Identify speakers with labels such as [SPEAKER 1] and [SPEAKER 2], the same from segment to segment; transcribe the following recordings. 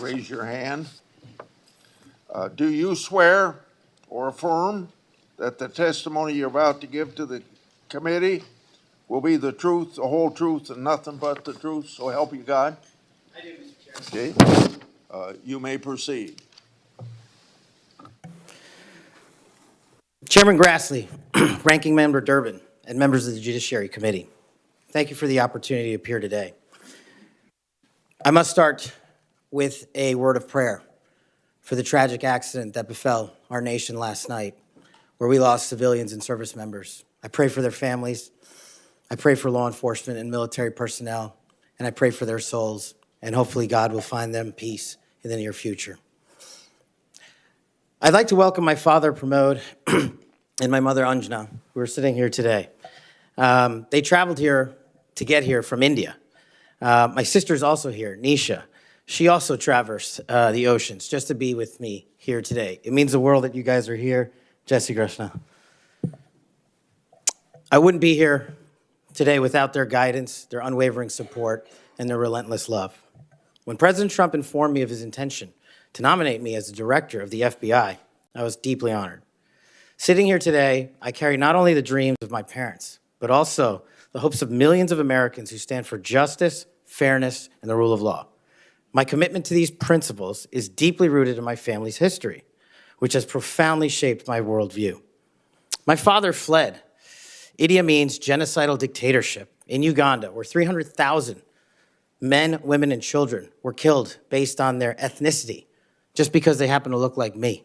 [SPEAKER 1] Raise your hand. Do you swear or affirm that the testimony you're about to give to the committee will be the truth, the whole truth, and nothing but the truth, so help you God?
[SPEAKER 2] I do, Mr. Chairman.
[SPEAKER 1] Okay. You may proceed.
[SPEAKER 2] Chairman Grassley, Ranking Member Durbin, and members of the Judiciary Committee, thank you for the opportunity to appear today. I must start with a word of prayer for the tragic accident that befell our nation last night, where we lost civilians and service members. I pray for their families. I pray for law enforcement and military personnel, and I pray for their souls, and hopefully God will find them peace in the near future. I'd like to welcome my father, Pramod, and my mother, Anjana, who are sitting here today. They traveled here to get here from India. My sister's also here, Nisha. She also traversed the oceans just to be with me here today. It means the world that you guys are here. Jai Shri Krishna. I wouldn't be here today without their guidance, their unwavering support, and their relentless love. When President Trump informed me of his intention to nominate me as the director of the FBI, I was deeply honored. Sitting here today, I carry not only the dreams of my parents, but also the hopes of millions of Americans who stand for justice, fairness, and the rule of law. My commitment to these principles is deeply rooted in my family's history, which has profoundly shaped my worldview. My father fled Idi Amin's genocidal dictatorship in Uganda, where 300,000 men, women, and children were killed based on their ethnicity, just because they happen to look like me.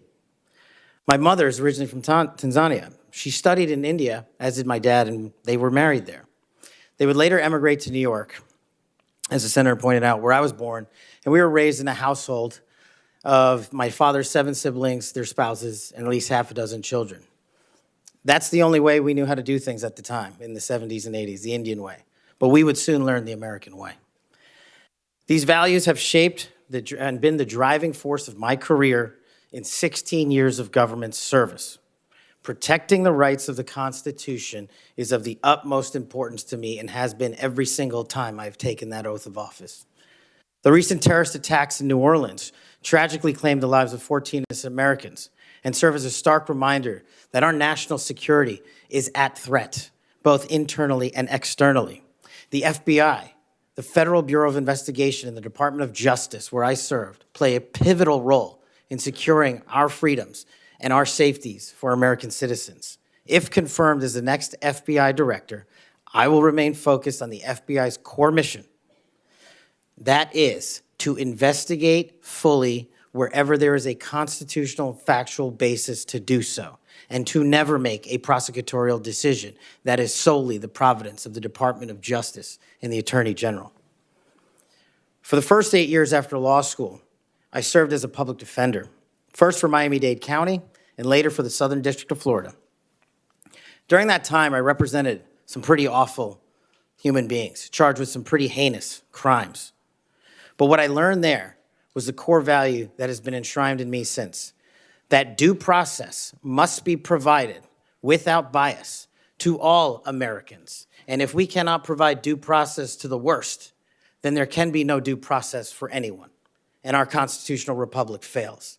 [SPEAKER 2] My mother is originally from Tanzania. She studied in India, as did my dad, and they were married there. They would later emigrate to New York, as the senator pointed out, where I was born, and we were raised in a household of my father's 7 siblings, their spouses, and at least half a dozen children. That's the only way we knew how to do things at the time, in the 70s and 80s, the Indian way. But we would soon learn the American way. These values have shaped and been the driving force of my career in 16 years of government service. Protecting the rights of the Constitution is of the utmost importance to me and has been every single time I've taken that oath of office. The recent terrorist attacks in New Orleans tragically claimed the lives of 14 innocent Americans and serve as a stark reminder that our national security is at threat, both internally and externally. The FBI, the Federal Bureau of Investigation, and the Department of Justice, where I served, play a pivotal role in securing our freedoms and our safeties for American citizens. If confirmed as the next FBI director, I will remain focused on the FBI's core mission. That is to investigate fully wherever there is a constitutional factual basis to do so, and to never make a prosecutorial decision that is solely the providence of the Department of Justice and the Attorney General. For the first 8 years after law school, I served as a public defender, first for Miami-Dade County and later for the Southern District of Florida. During that time, I represented some pretty awful human beings, charged with some pretty heinous crimes. But what I learned there was the core value that has been enshrined in me since, that due process must be provided without bias to all Americans. And if we cannot provide due process to the worst, then there can be no due process for anyone, and our constitutional republic fails.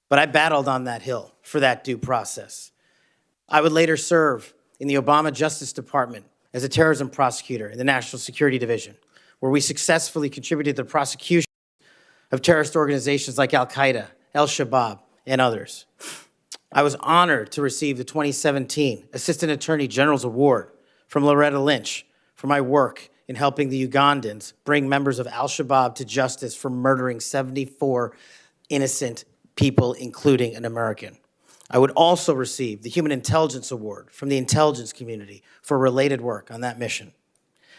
[SPEAKER 2] But I battled on that hill for that due process. I would later serve in the Obama Justice Department as a terrorism prosecutor in the National Security Division, where we successfully contributed to the prosecution of terrorist organizations like Al-Qaeda, Al-Shabaab, and others. I was honored to receive the 2017 Assistant Attorney General's Award from Loretta Lynch for my work in helping the Ugandans bring members of Al-Shabaab to justice for murdering 74 innocent people, including an American. I would also receive the Human Intelligence Award from the intelligence community for related work on that mission.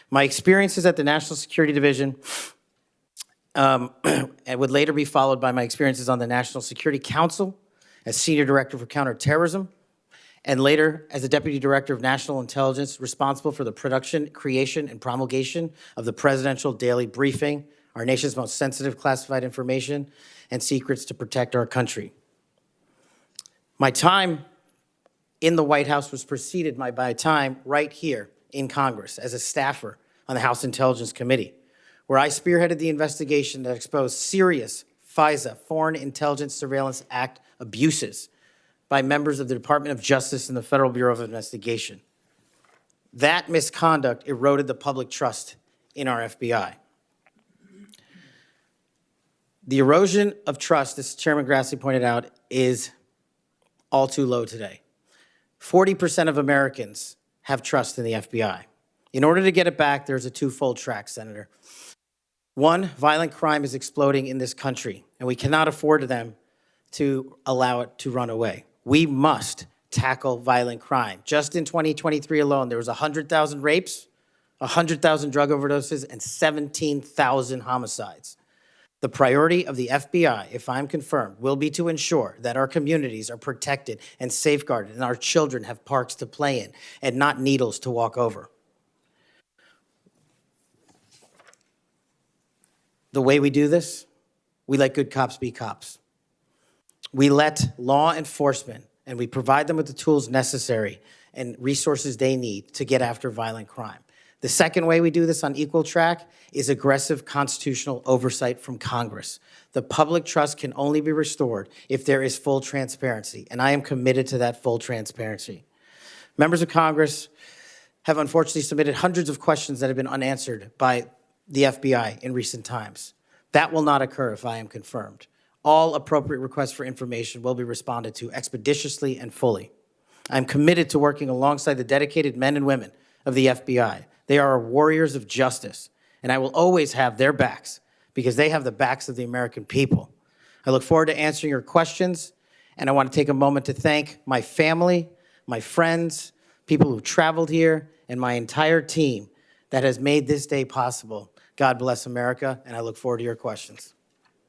[SPEAKER 2] My experiences at the National Security Division and would later be followed by my experiences on the National Security Council as Senior Director for Counterterrorism, and later as the Deputy Director of National Intelligence, responsible for the production, creation, and promulgation of the Presidential Daily Briefing, our nation's most sensitive classified information and secrets to protect our country. My time in the White House was preceded by a time right here in Congress as a staffer on the House Intelligence Committee, where I spearheaded the investigation that exposed serious FISA, Foreign Intelligence Surveillance Act abuses by members of the Department of Justice and the Federal Bureau of Investigation. That misconduct eroded the public trust in our FBI. The erosion of trust, as Chairman Grassley pointed out, is all too low today. 40% of Americans have trust in the FBI. In order to get it back, there's a twofold track, Senator. One, violent crime is exploding in this country, and we cannot afford them to allow it to run away. We must tackle violent crime. Just in 2023 alone, there was 100,000 rapes, 100,000 drug overdoses, and 17,000 homicides. The priority of the FBI, if I'm confirmed, will be to ensure that our communities are protected and safeguarded and our children have parks to play in and not needles to walk over. The way we do this, we let good cops be cops. We let law enforcement, and we provide them with the tools necessary and resources they need to get after violent crime. The second way we do this on equal track is aggressive constitutional oversight from Congress. The public trust can only be restored if there is full transparency, and I am committed to that full transparency. Members of Congress have unfortunately submitted hundreds of questions that have been unanswered by the FBI in recent times. That will not occur if I am confirmed. All appropriate requests for information will be responded to expeditiously and fully. I'm committed to working alongside the dedicated men and women of the FBI. They are warriors of justice, and I will always have their backs because they have the backs of the American people. I look forward to answering your questions, and I want to take a moment to thank my family, my friends, people who traveled here, and my entire team that has made this day possible. God bless America, and I look forward to your questions.